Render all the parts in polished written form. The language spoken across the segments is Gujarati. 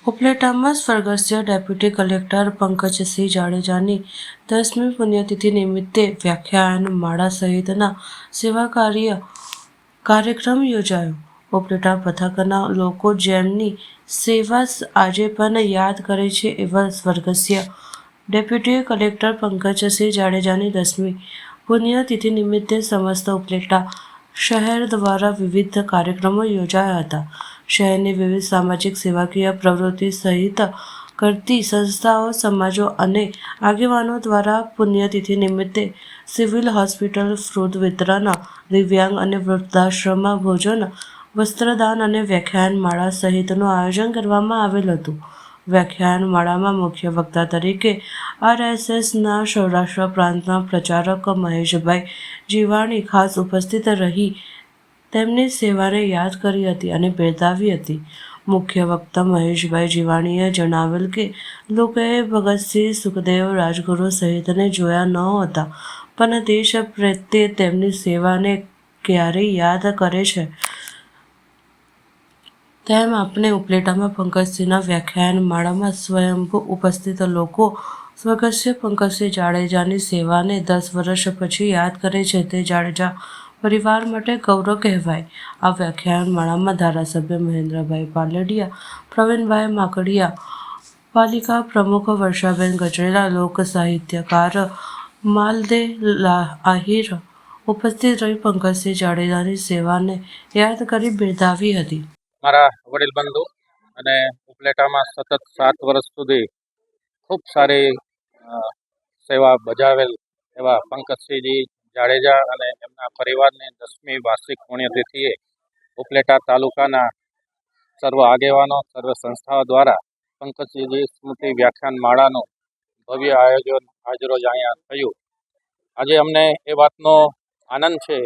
ઉપલેટામાં સ્વર્ગસ્થ ડેપ્યુટી કલેક્ટર પંકજસિંહ જાડેજાની 10મી પુણ્યતિથિ નિમિત્તે વ્યાખ્યાન માળા સહિતના સેવાકાર્ય કાર્યક્રમ યોજાયો. ઉપલેટા પંથકના લોકો જેમની સેવા આજે પણ યાદ કરે છે એવા સ્વર્ગસ્થ ડેપ્યુટી કલેક્ટર પંકજસિંહ જાડેજાની 10મી પુણ્યતિથિ નિમિત્તે સમસ્ત ઉપલેટા શહેર દ્વારા વિવિધ કાર્યક્રમો યોજાયા હતા. શહેરની વિવિધ સામાજિક સેવાકીય પ્રવૃત્તિ સહિત કરતી સંસ્થાઓ, સમાજો અને આગેવાનો દ્વારા પુણ્યતિથિ નિમિત્તે સિવિલ હોસ્પિટલ, ફ્રૂટ વિતરણ, દિવ્યાંગ અને વૃદ્ધાશ્રમમાં ભોજન, વસ્ત્રદાન અને વ્યાખ્યાન માળા સહિતનું આયોજન કરવામાં આવેલ હતું. વ્યાખ્યાન માળામાં મુખ્ય વક્તા તરીકે RSSના સૌરાષ્ટ્ર પ્રાંતના પ્રચારક મહેશભાઈ જીવાણી ખાસ ઉપસ્થિત રહી તેમની સેવાને યાદ કરી હતી અને બિરદાવી હતી. મુખ્ય વક્તા મહેશભાઈ જીવાણીએ જણાવેલ કે લોકોએ ભગતસિંહ, સુખદેવ, રાજગુરુ સહિતને જોયા નહોતા, પણ દેશ પ્રત્યે તેમની સેવાને ક્યારેય યાદ કરે છે. તેમ આપણે ઉપલેટામાં પંકજસિંહના વ્યાખ્યાન માળામાં સ્વયંભૂ ઉપસ્થિત લોકો સ્વર્ગસ્થ પંકજસિંહ જાડેજાની સેવાને 10 વર્ષ પછી યાદ કરે છે તે જાડેજા પરિવાર માટે ગૌરવ કહેવાય. આ વ્યાખ્યાન માળામાં ધારાસભ્ય મહેન્દ્રભાઈ પાલડિયા, પ્રવીણભાઈ માકડીયા, પાલિકા પ્રમુખ વર્ષાબેન ગજેરા, લોક સાહિત્યકાર માલદે આહિર ઉપસ્થિત રહી પંકજસિંહ જાડેજાની સેવાને યાદ કરી બિરદાવી હતી. મારા વડીલ બંધુ અને ઉપલેટામાં સતત 7 વર્ષ સુધી ખૂબ સારી સેવા બજાવેલ એવા પંકજસિંહજી જાડેજા અને એમના પરિવારની 10મી વાર્ષિક પુણ્યતિથિએ ઉપલેટા તાલુકાના સર્વ આગેવાનો, સર્વ સંસ્થાઓ દ્વારા પંકજસિંહજી સ્મૃતિ વ્યાખ્યાન માળાનું ભવ્ય આયોજન આજરોજ અહીંયા થયું. આજે અમને એ વાતનો આનંદ છે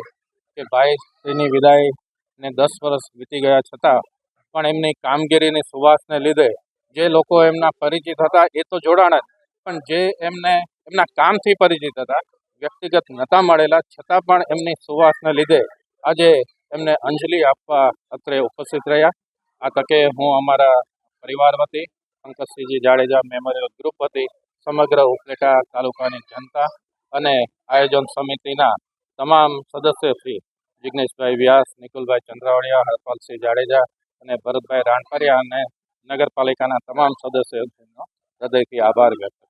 કે ભાઈશ્રીની વિદાયને 10 વર્ષ વીતી ગયા છતાં પણ એમની કામગીરીની સુવાસને લીધે જે લોકો એમના પરિચિત હતા એ તો જોડાણ જ, પણ જે એમના કામથી પરિચિત હતા, વ્યક્તિગત નહોતા મળેલા છતાં પણ એમની સુવાસને લીધે આજે એમને અંજલિ આપવા અત્રે ઉપસ્થિત રહ્યા. આ તકે હું અમારા પરિવાર વતી, પંકજસિંહજી જાડેજા મેમોરિયલ ગ્રુપ વતી સમગ્ર ઉપલેટા તાલુકાની જનતા અને આયોજન સમિતિના તમામ સદસ્યશ્રી જિગ્નેશભાઈ વ્યાસ, નિકુલભાઈ ચંદ્રાવડિયા, હરપાલસિંહ જાડેજા અને ભરતભાઈ રાણપરિયા અને નગરપાલિકાના તમામ સદસ્યોનો હૃદયથી આભાર વ્યક્ત